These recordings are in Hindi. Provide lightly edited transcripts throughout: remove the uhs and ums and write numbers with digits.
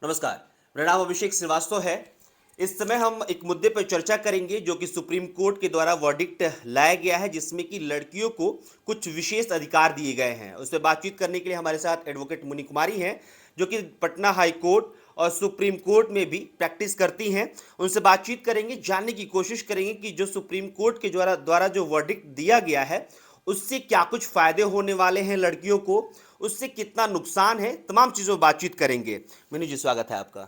नमस्कार। मेरा नाम अभिषेक श्रीवास्तव है। इस समय हम एक मुद्दे पर चर्चा करेंगे जो कि सुप्रीम कोर्ट के द्वारा वर्डिक्ट लाया गया है, जिसमें कि लड़कियों को कुछ विशेष अधिकार दिए गए हैं। उस पर बातचीत करने के लिए हमारे साथ एडवोकेट मुनि कुमारी हैं, जो कि पटना हाई कोर्ट और सुप्रीम कोर्ट में भी प्रैक्टिस करती हैं। उनसे बातचीत करेंगे, जानने की कोशिश करेंगे कि जो सुप्रीम कोर्ट के द्वारा जो वर्डिक्ट दिया गया है, उससे क्या कुछ फायदे होने वाले हैं लड़कियों को, उससे कितना नुकसान है, तमाम चीज़ों पर बातचीत करेंगे। मीनू जी, स्वागत है आपका।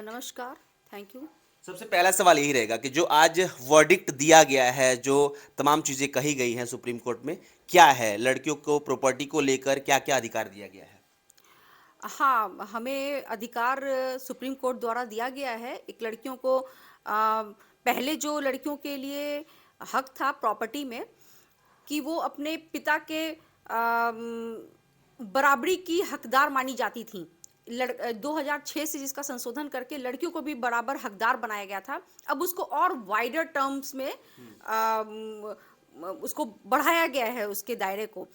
नमस्कार। Thank you. सबसे पहला सवाल यही रहेगा कि जो आज वर्डिक्ट दिया गया है, जो तमाम चीज़ें कही गई हैं सुप्रीम कोर्ट में, क्या है लड़कियों को प्रॉपर्टी को लेकर क्या क्या अधिकार दिया गया है? हाँ, हमें अधिकार सुप्रीम कोर्ट द्वारा दिया गया है। एक लड़कियों को पहले जो लड़कियों के लिए हक था प्रॉपर्टी में कि वो अपने पिता के बराबरी की हकदार मानी जाती थीं। 2006 से जिसका संशोधन करके लड़कियों को भी बराबर हकदार बनाया गया था। अब उसको और वाइडर टर्म्स में उसको बढ़ाया गया है, उसके दायरे को,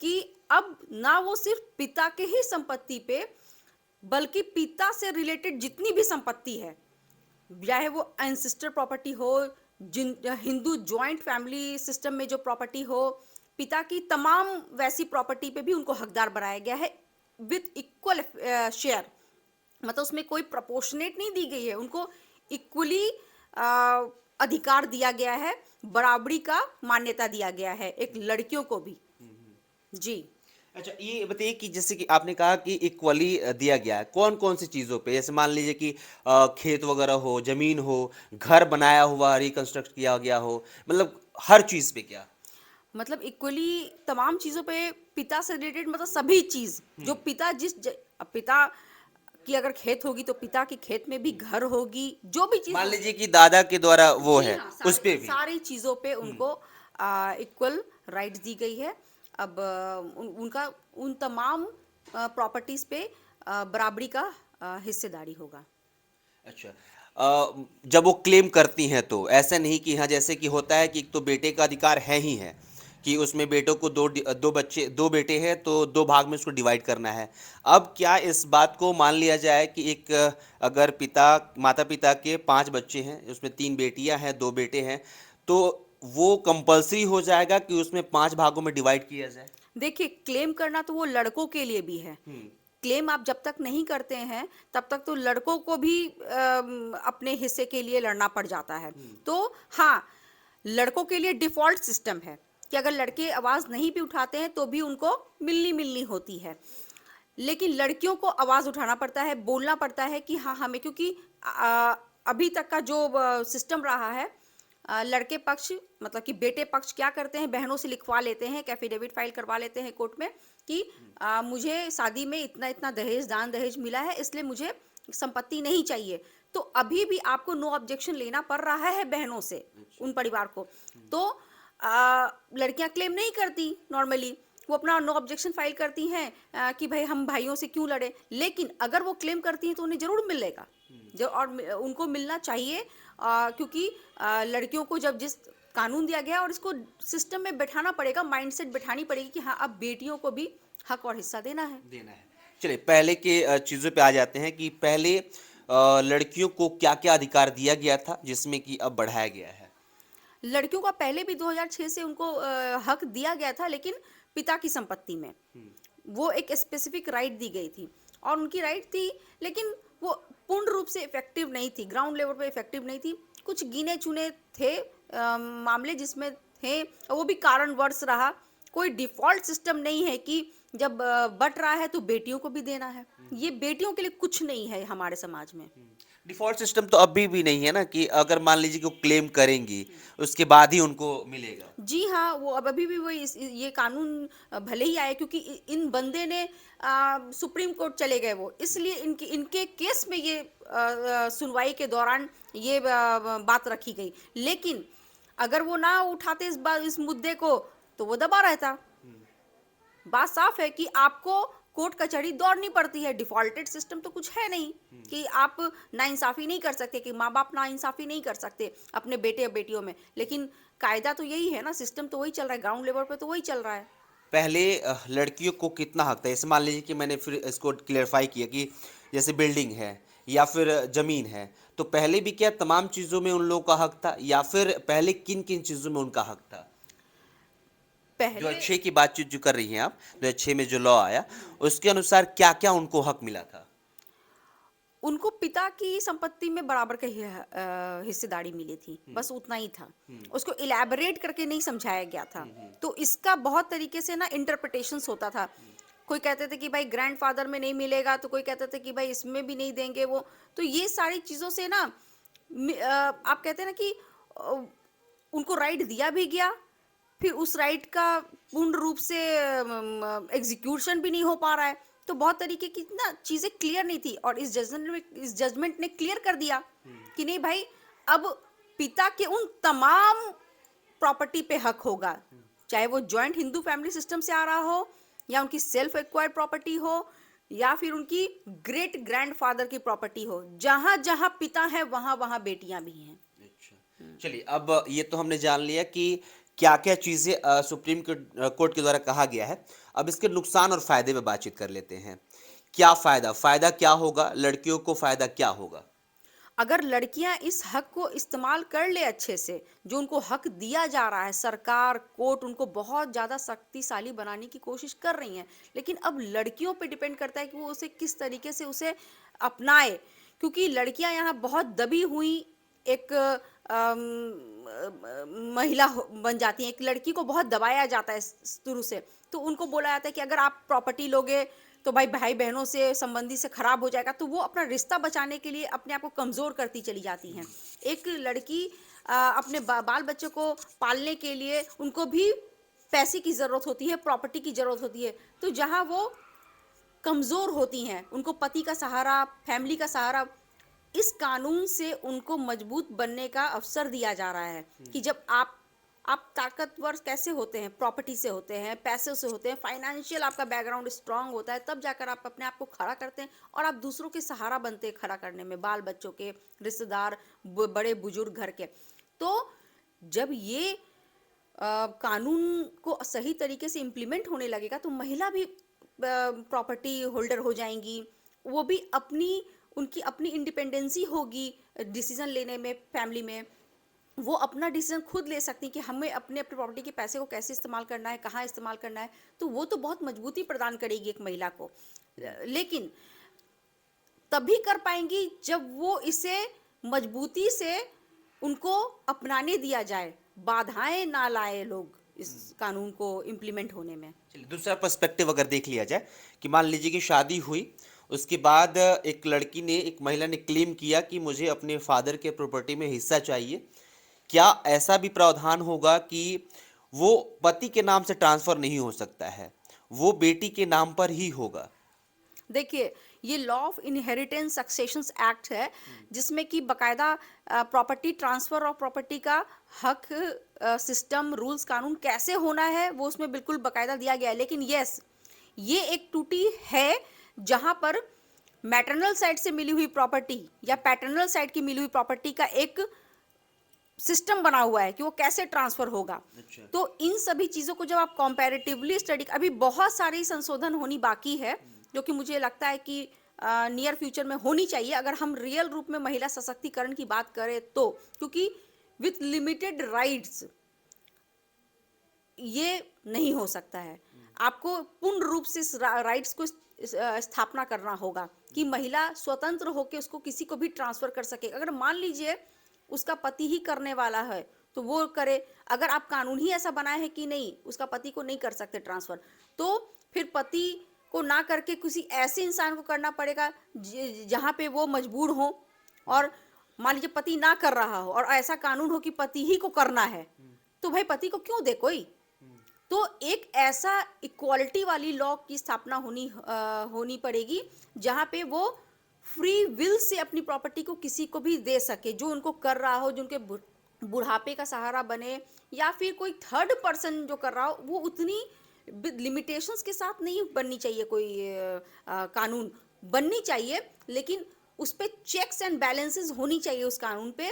कि अब ना वो सिर्फ पिता के ही संपत्ति पे, बल्कि पिता से रिलेटेड जितनी भी संपत्ति है, चाहे वो एंसेस्टर प्रॉपर्टी हो, जिन हिंदू जॉइंट फैमिली सिस्टम में जो प्रॉपर्टी हो, पिता की तमाम वैसी प्रॉपर्टी पे भी उनको हकदार बनाया गया है विथ इक्वल शेयर। मतलब उसमें कोई प्रोपोर्शनेट नहीं दी गई है, उनको इक्वली अधिकार दिया गया है, बराबरी का मान्यता दिया गया है एक लड़कियों को भी। जी। अच्छा, ये बताइए कि जैसे कि आपने कहा कि इक्वली दिया गया है, कौन कौन सी चीज़ों पे? जैसे मान लीजिए कि खेत वगैरह हो, जमीन हो, घर बनाया हुआ रिकंस्ट्रक्ट किया गया हो, मतलब हर चीज़ पे क्या? मतलब इक्वली तमाम चीजों पे पिता से रिलेटेड, मतलब सभी चीज जो पिता अब पिता की अगर खेत होगी तो पिता की खेत में भी घर होगी, जो भी चीज। मान लीजिए कि दादा के द्वारा वो जी है, हाँ, उस पे सारी भी। सारी चीजों पे उनको इक्वल राइट्स दी गई है। अब उनका उन तमाम प्रॉपर्टीज पे बराबरी का हिस्सेदारी होगा। अच्छा। जब वो क्लेम करती हैं तो ऐसा नहीं कि हाँ, जैसे कि होता है कि एक तो बेटे का अधिकार है ही है कि उसमें बेटों को दो बेटे हैं तो दो भाग में उसको डिवाइड करना है। अब क्या इस बात को मान लिया जाए कि एक अगर माता पिता के 5 बच्चे हैं, उसमें 3 बेटियां हैं, 2 बेटे हैं, तो वो कंपलसरी हो जाएगा कि उसमें 5 भागों में डिवाइड किया जाए? देखिए, क्लेम करना तो वो लड़कों के लिए भी है। क्लेम आप जब तक नहीं करते हैं तब तक तो लड़कों को भी अपने हिस्से के लिए लड़ना पड़ जाता है। तो हाँ, लड़कों के लिए डिफॉल्ट सिस्टम है कि अगर लड़के आवाज नहीं भी उठाते हैं तो भी उनको मिलनी मिलनी होती है। लेकिन लड़कियों को आवाज उठाना पड़ता है, बोलना पड़ता है कि हाँ हमें, क्योंकि अभी तक का जो सिस्टम रहा है, लड़के पक्ष मतलब कि बेटे पक्ष क्या करते हैं, बहनों से लिखवा लेते हैं, एक एफिडेविट फाइल करवा लेते हैं कोर्ट में कि मुझे शादी में इतना इतना दान दहेज मिला है, इसलिए मुझे संपत्ति नहीं चाहिए। तो अभी भी आपको नो ऑब्जेक्शन लेना पड़ रहा है बहनों से, उन परिवार को। तो लड़कियां क्लेम नहीं करती नॉर्मली, वो अपना नो ऑब्जेक्शन फाइल करती हैं कि भाई हम भाइयों से क्यों लड़े। लेकिन अगर वो क्लेम करती हैं तो उन्हें जरूर मिलेगा, जो और उनको मिलना चाहिए, क्योंकि लड़कियों को जब जिस कानून दिया गया है और इसको सिस्टम में बैठाना पड़ेगा, माइंडसेट बैठानी पड़ेगी कि हाँ अब बेटियों को भी हक और हिस्सा देना है। देना है। चलिए, पहले के चीज़ों पे आ जाते हैं कि पहले लड़कियों को क्या क्या अधिकार दिया गया था जिसमें कि अब बढ़ाया गया है? लड़कियों का पहले भी 2006 से उनको हक दिया गया था, लेकिन पिता की संपत्ति में वो एक स्पेसिफिक राइट दी गई थी, और उनकी राइट थी, लेकिन वो पूर्ण रूप से इफेक्टिव नहीं थी, ग्राउंड लेवल पे इफेक्टिव नहीं थी। कुछ गिने चुने थे मामले जिसमें थे, और वो भी कारणवश रहा। कोई डिफॉल्ट सिस्टम नहीं है कि जब बट रहा है तो बेटियों को भी देना है। ये बेटियों के लिए कुछ नहीं है हमारे समाज में। डिफॉल्ट सिस्टम तो अभी भी नहीं है ना कि अगर मान लीजिए कि वो क्लेम करेंगी, उसके बाद ही उनको मिलेगा। जी हाँ, वो अब अभी भी वही ये कानून भले ही आए, क्योंकि इन बंदे ने सुप्रीम कोर्ट चले गए, वो इसलिए इनके इनके केस में ये सुनवाई के दौरान ये बात रखी गई। लेकिन अगर वो ना उठाते इस मुद्दे को, तो वो दबा रहता। बात साफ है कि आपको कोर्ट कचहरी दौड़नी पड़ती है। डिफॉल्टेड सिस्टम तो कुछ है नहीं कि आप नाइंसाफी नहीं कर सकते, कि माँ बाप नाइंसाफी नहीं कर सकते अपने बेटे और बेटियों में। लेकिन कायदा तो यही है ना, सिस्टम तो वही चल रहा है, ग्राउंड लेवल पे तो वही चल रहा है। पहले लड़कियों को कितना हक था? जैसे मान लीजिए कि मैंने फिर इसको क्लेरिफाई किया कि जैसे बिल्डिंग है या फिर जमीन है, तो पहले भी क्या तमाम चीजों में उन लोगों का हक था, या फिर पहले किन किन चीजों में उनका हक था? जो पहले अच्छे की बातचीत जो कर रही हैं आप, 2006 में जो लॉ आया, उसके अनुसार क्या क्या उनको हक मिला था? उनको पिता की संपत्ति में बराबर का हिस्सेदारी मिली थी, बस उतना ही था। उसको इलैबोरेट करके नहीं समझाया गया था। तो इसका बहुत तरीके से ना इंटरप्रिटेशंस होता था। कोई कहते थे कि भाई ग्रैंडफादर में नहीं मिलेगा, तो कोई कहते थे कि भाई इसमें भी नहीं देंगे वो। तो ये सारी चीजों से ना आप कहते हैं ना कि अ, उनको राइट दिया भी गया, फिर उस राइट का पूर्ण रूप से एग्जीक्यूशन भी नहीं हो पा रहा है। तो बहुत तरीके की ना चीजें क्लियर नहीं थी, और इस जजमेंट ने क्लियर कर दिया कि नहीं भाई, अब पिता के उन तमाम प्रॉपर्टी पे हक होगा, चाहे वो जॉइंट हिंदू फैमिली सिस्टम से आ रहा हो, या उनकी सेल्फ एक्वायर्ड प्रॉपर्टी हो, या फिर उनकी ग्रेट ग्रैंडफादर की प्रॉपर्टी हो। जहां जहां पिता है वहां वहां बेटियां भी हैं। अच्छा, चलिए, अब ये तो हमने जान लिया कि क्या क्या चीजें सुप्रीम कोर्ट के द्वारा कहा गया है। अब इसके नुकसान और फायदे पे बातचीत कर लेते हैं। क्या फायदा फायदा क्या होगा, लड़कियों को फायदा क्या होगा? अगर लड़कियां इस हक को इस्तेमाल कर ले अच्छे से, जो उनको हक दिया जा रहा है, सरकार कोर्ट उनको बहुत ज़्यादा शक्तिशाली बनाने की कोशिश कर रही हैं, लेकिन अब लड़कियों पे डिपेंड करता है कि वो उसे किस तरीके से उसे अपनाए। क्योंकि लड़कियां यहाँ बहुत दबी हुई एक महिला बन जाती है। एक लड़की को बहुत दबाया जाता है शुरू से। तो उनको बोला जाता है कि अगर आप प्रॉपर्टी लोगे तो भाई भाई बहनों से संबंधी से खराब हो जाएगा। तो वो अपना रिश्ता बचाने के लिए अपने आप को कमजोर करती चली जाती हैं। एक लड़की अपने बाल बच्चों को पालने के लिए उनको भी पैसे की जरूरत होती है, प्रॉपर्टी की जरूरत होती है। तो जहां वो कमजोर होती हैं, उनको पति का सहारा, फैमिली का सहारा, इस कानून से उनको मजबूत बनने का अवसर दिया जा रहा है कि जब आप ताकतवर कैसे होते हैं, प्रॉपर्टी से होते हैं, पैसे से होते हैं, फाइनेंशियल आपका बैकग्राउंड स्ट्रांग होता है, तब जाकर आप अपने आप को खड़ा करते हैं और आप दूसरों के सहारा बनते हैं खड़ा करने में, बाल बच्चों के, रिश्तेदार, बड़े बुजुर्ग घर के। तो जब ये कानून को सही तरीके से इम्प्लीमेंट होने लगेगा तो महिला भी प्रॉपर्टी होल्डर हो जाएंगी। वो भी उनकी अपनी इंडिपेंडेंसी होगी डिसीजन लेने में, फैमिली में। वो अपना डिसीजन खुद ले सकती कि हमें अपने अपने प्रॉपर्टी के पैसे को कैसे इस्तेमाल करना है, कहाँ इस्तेमाल करना है। तो वो तो बहुत मजबूती प्रदान करेगी एक महिला को। लेकिन तभी कर पाएंगी जब वो इसे मजबूती से उनको अपनाने दिया जाए, बाधाएं ना लाए लोग इस कानून को इम्प्लीमेंट होने में। चलिए, दूसरा पर्सपेक्टिव अगर देख लिया जाए कि मान लीजिए कि शादी हुई, उसके बाद एक लड़की ने, एक महिला ने क्लेम किया कि मुझे अपने फादर के प्रॉपर्टी में हिस्सा चाहिए। क्या ऐसा भी प्रावधान होगा कि वो पति के नाम से ट्रांसफर नहीं हो सकता है, वो बेटी के नाम पर ही होगा? देखिए, ये law of inheritance successions act है, जिसमें कि बकायदा प्रॉपर्टी ट्रांसफर और प्रॉपर्टी का हक, सिस्टम, रूल्स, कानून कैसे होना है वो उसमें बिल्कुल बकायदा दिया गया है। लेकिन यस, ये एक टूटी है जहां पर मैटरनल साइड से मिली हुई प्रॉपर्टी या पैटर्नल साइड की मिली हुई प्रॉपर्टी का एक सिस्टम बना हुआ है कि वो कैसे ट्रांसफर होगा। अच्छा। तो इन सभी चीजों को जब आप कंपैरेटिवली स्टडी, अभी बहुत सारी संशोधन होनी बाकी है, जो कि मुझे लगता है कि नियर फ्यूचर में होनी चाहिए अगर हम रियल रूप में महिला सशक्तिकरण की बात करें तो। क्योंकि विथ लिमिटेड राइट्स ये नहीं हो सकता है। आपको पूर्ण रूप से इस राइट्स को स्थापना करना होगा कि महिला स्वतंत्र होकर उसको किसी को भी ट्रांसफर कर सके। अगर मान लीजिए उसका पति ही करने वाला है तो वो करे। अगर आप कानून ही ऐसा बनाए है कि नहीं, उसका पति को नहीं कर सकते ट्रांसफर, तो फिर पति को ना करके किसी ऐसे इंसान को करना पड़ेगा जहां पे वो मजबूर हो। और मान लीजिए पति ना कर रहा हो और ऐसा कानून हो कि पति ही को करना है, तो भाई पति को क्यों दे कोई। तो एक ऐसा इक्वालिटी वाली लॉ की स्थापना होनी पड़ेगी जहां पे वो फ्री विल से अपनी प्रॉपर्टी को किसी को भी दे सके, जो उनको कर रहा हो, जो उनके बुढ़ापे का सहारा बने, या फिर कोई थर्ड पर्सन जो कर रहा हो। वो उतनी लिमिटेशंस के साथ नहीं बननी चाहिए, कोई कानून बननी चाहिए, लेकिन उस पे चेक्स एंड बैलेंसेस होनी चाहिए उस कानून पे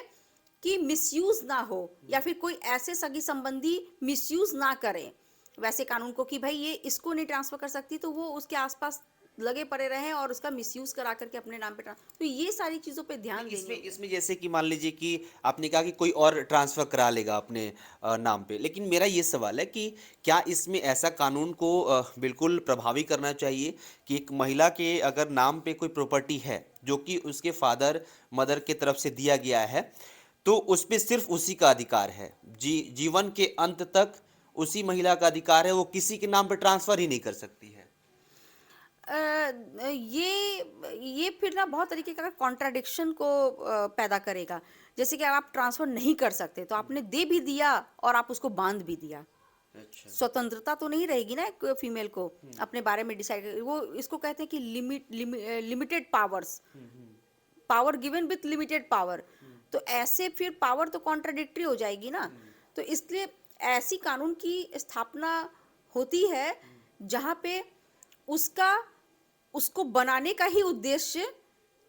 कि मिसयूज ना हो, या फिर कोई ऐसे सगी संबंधी मिसयूज ना करें वैसे कानून को कि भाई ये इसको नहीं ट्रांसफर कर सकती तो वो उसके आसपास लगे पड़े रहें और उसका मिसयूज करा करके अपने नाम पे तो ये सारी चीजों पे ध्यान देनी इसमें होगी। इसमें जैसे कि मान लीजिए कि आपने कहा कि कोई और ट्रांसफर करा लेगा अपने नाम पे, लेकिन मेरा ये सवाल है कि क्या इसमें ऐसा कानून को बिल्कुल प्रभावी करना चाहिए कि एक महिला के अगर नाम पे कोई प्रॉपर्टी है जो कि उसके फादर मदर के तरफ से दिया गया है, तो उस पे सिर्फ उसी का अधिकार है, जीवन के अंत तक उसी महिला का अधिकार है, वो किसी के नाम पे ट्रांसफर ही नहीं कर सकती है। ये फिर ना बहुत तरीके का कॉन्ट्राडिक्शन को पैदा करेगा। जैसे कि आप ट्रांसफर नहीं कर सकते तो आपने दे भी दिया और आप उसको बांध भी दिया। अच्छा। स्वतंत्रता तो नहीं रहेगी ना एक फीमेल को अपने बारे में डिसाइड। वो इसको कहते हैं कि limited powers, power given with limited power. तो ऐसे फिर पावर तो कॉन्ट्राडिक्टरी हो जाएगी ना। तो इसलिए ऐसी कानून की स्थापना होती है जहाँ पे उसका उसको बनाने का ही उद्देश्य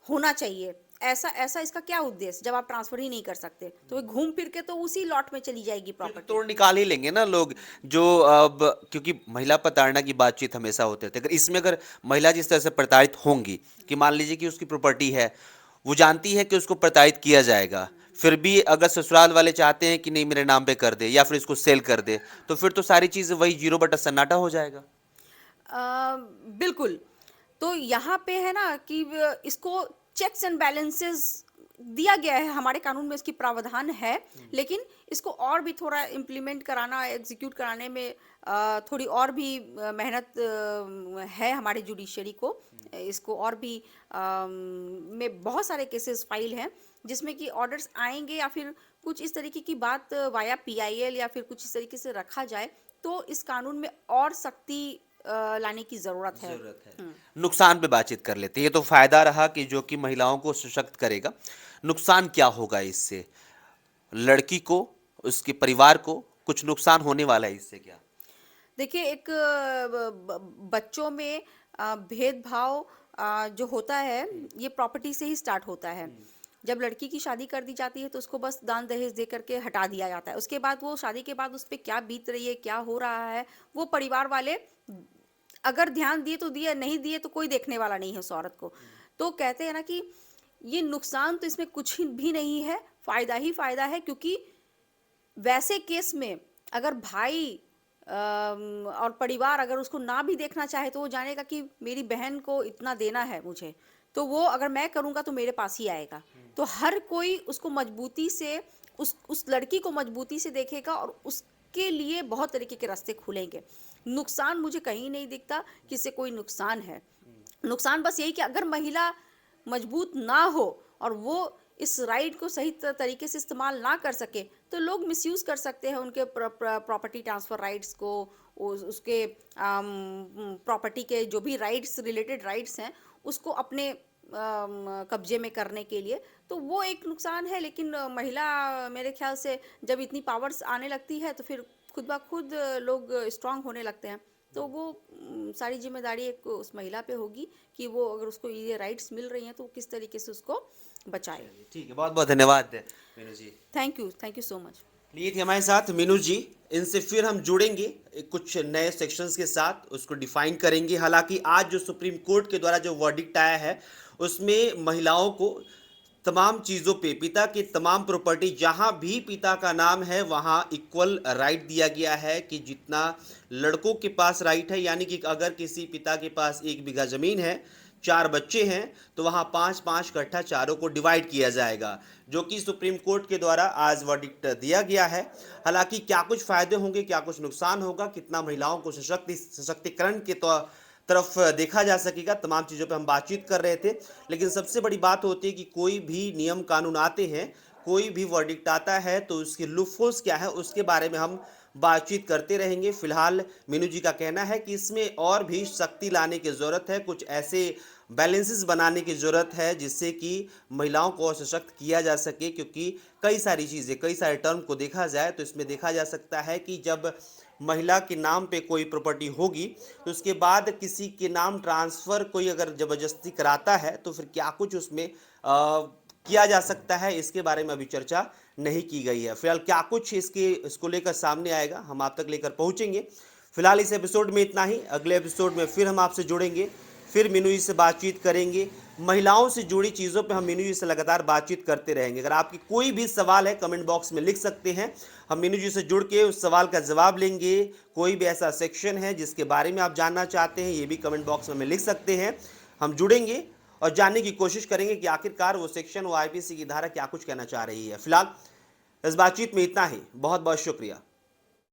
होना चाहिए। ऐसा ऐसा इसका क्या उद्देश्य, जब आप ट्रांसफर ही नहीं कर सकते तो वो घूम फिर के तो उसी लॉट में चली जाएगी फिर प्रॉपर्टी। तोड़ निकाल ही लेंगे ना लोग, जो अब क्योंकि महिला प्रताड़ना की बातचीत हमेशा होते थे, अगर इसमें अगर महिला जिस तरह से प्रताड़ित होंगी कि मान लीजिए कि उसकी प्रॉपर्टी है, वो जानती है कि उसको प्रताड़ित किया जाएगा, फिर भी अगर ससुराल वाले चाहते हैं कि नहीं मेरे नाम पे कर दे या फिर इसको सेल कर दे, तो फिर तो सारी चीज वही जीरो बटा सन्नाटा हो जाएगा। बिल्कुल। तो यहाँ पे है ना कि इसको चेक्स एंड बैलेंसेस दिया गया है, हमारे कानून में इसकी प्रावधान है, लेकिन इसको और भी थोड़ा इम्प्लीमेंट कराना, एग्जीक्यूट कराने में थोड़ी और भी मेहनत है हमारे जुडिशरी को। इसको और भी में बहुत सारे केसेस फाइल हैं जिसमें कि ऑर्डर्स आएंगे या फिर कुछ इस तरीके की बात वाया पीआईएल या फिर कुछ इस तरीके से रखा जाए तो इस कानून में और सख्ती लाने की जरूरत है। नुकसान पे बातचीत कर लेते हैं। ये तो फायदा रहा कि जो कि महिलाओं को सशक्त करेगा, नुकसान क्या होगा इससे? लड़की को, उसके परिवार को कुछ नुकसान होने वाला है इससे क्या? देखिए, एक बच्चों में भेदभाव जो होता है ये प्रॉपर्टी से ही स्टार्ट होता है। जब लड़की की शादी कर दी जाती है तो उसको बस दान दहेज दे करके हटा दिया जाता है। उसके बाद वो शादी के बाद उस पर क्या बीत रही है, क्या हो रहा है, वो परिवार वाले अगर ध्यान दिए तो दिए, नहीं दिए तो कोई देखने वाला नहीं है उस औरत को। तो कहते हैं ना कि ये नुकसान तो इसमें कुछ भी नहीं है, फायदा ही फायदा है। क्योंकि वैसे केस में अगर भाई और परिवार अगर उसको ना भी देखना चाहे तो वो जानेगा कि मेरी बहन को इतना देना है मुझे, तो वो अगर मैं करूँगा तो मेरे पास ही आएगा। तो हर कोई उसको मजबूती से उस लड़की को मजबूती से देखेगा और उसके लिए बहुत तरीके के रास्ते खुलेंगे। नुकसान मुझे कहीं नहीं दिखता कि इससे कोई नुकसान है। नुकसान बस यही कि अगर महिला मजबूत ना हो और वो इस राइट को सही तरीके से इस्तेमाल ना कर सके तो लोग मिसयूज कर सकते हैं उनके प्रॉपर्टी ट्रांसफर राइट्स को, उसके प्रॉपर्टी के जो भी राइट्स, रिलेटेड राइट्स हैं, उसको अपने कब्जे में करने के लिए। तो वो एक नुकसान है। लेकिन महिला मेरे ख्याल से जब इतनी पावर्स आने लगती है तो फिर खुद ब खुद लोग स्ट्रांग होने लगते हैं। तो वो सारी जिम्मेदारी एक उस महिला पे होगी कि वो अगर उसको ये राइट्स मिल रही हैं तो किस तरीके से उसको बचाए। ठीक है, बहुत बहुत धन्यवाद Meenu ji. Thank you so much. ये थी हमारे साथ मीनू जी। इनसे फिर हम जुड़ेंगे कुछ नए सेक्शंस के साथ, उसको डिफाइन करेंगे। हालांकि आज जो सुप्रीम कोर्ट के द्वारा जो वर्डिक्ट आया है उसमें महिलाओं को तमाम चीज़ों पे, पिता की तमाम प्रॉपर्टी जहां भी पिता का नाम है वहां इक्वल राइट दिया गया है कि जितना लड़कों के पास राइट है, यानी कि अगर किसी पिता के पास 1 बीघा ज़मीन है, 4 बच्चे हैं, तो वहां 5-5 कट्ठा चारों को डिवाइड किया जाएगा, जो कि सुप्रीम कोर्ट के द्वारा आज वर्डिक्ट दिया गया है। हालांकि क्या कुछ फायदे होंगे, क्या कुछ नुकसान होगा, कितना महिलाओं को सशक्तिकरण के तरफ देखा जा सकेगा, तमाम चीज़ों पे हम बातचीत कर रहे थे। लेकिन सबसे बड़ी बात होती है कि कोई भी नियम कानून आते हैं, कोई भी वर्डिक्ट आता है तो उसके लूपहोल्स क्या है उसके बारे में हम बातचीत करते रहेंगे। फिलहाल मीनू जी का कहना है कि इसमें और भी सख्ती लाने की ज़रूरत है, कुछ ऐसे बैलेंसेस बनाने की ज़रूरत है जिससे कि महिलाओं को और सशक्त किया जा सके। क्योंकि कई सारी चीज़ें, कई सारे टर्म को देखा जाए तो इसमें देखा जा सकता है कि जब महिला के नाम पे कोई प्रॉपर्टी होगी तो उसके बाद किसी के नाम ट्रांसफ़र कोई अगर ज़बरदस्ती कराता है तो फिर क्या कुछ उसमें किया जा सकता है, इसके बारे में अभी चर्चा नहीं की गई है। फिलहाल क्या कुछ इसको लेकर सामने आएगा हम आप तक लेकर पहुंचेंगे। फिलहाल इस एपिसोड में इतना ही, अगले एपिसोड में फिर हम आपसे जुड़ेंगे। फिर मीनू जी से बातचीत करेंगे। महिलाओं से जुड़ी चीज़ों पे हम मीनू जी से लगातार बातचीत करते रहेंगे। अगर आपकी कोई भी सवाल है कमेंट बॉक्स में लिख सकते हैं, हम मीनू जी से जुड़ के उस सवाल का जवाब लेंगे। कोई भी ऐसा सेक्शन है जिसके बारे में आप जानना चाहते हैं, ये भी कमेंट बॉक्स में हमें लिख सकते हैं। हम जुड़ेंगे और जानने की कोशिश करेंगे कि आखिरकार वो सेक्शन, वो आईपीसी की धारा क्या कुछ कहना चाह रही है। फिलहाल इस बातचीत में इतना ही। बहुत बहुत शुक्रिया।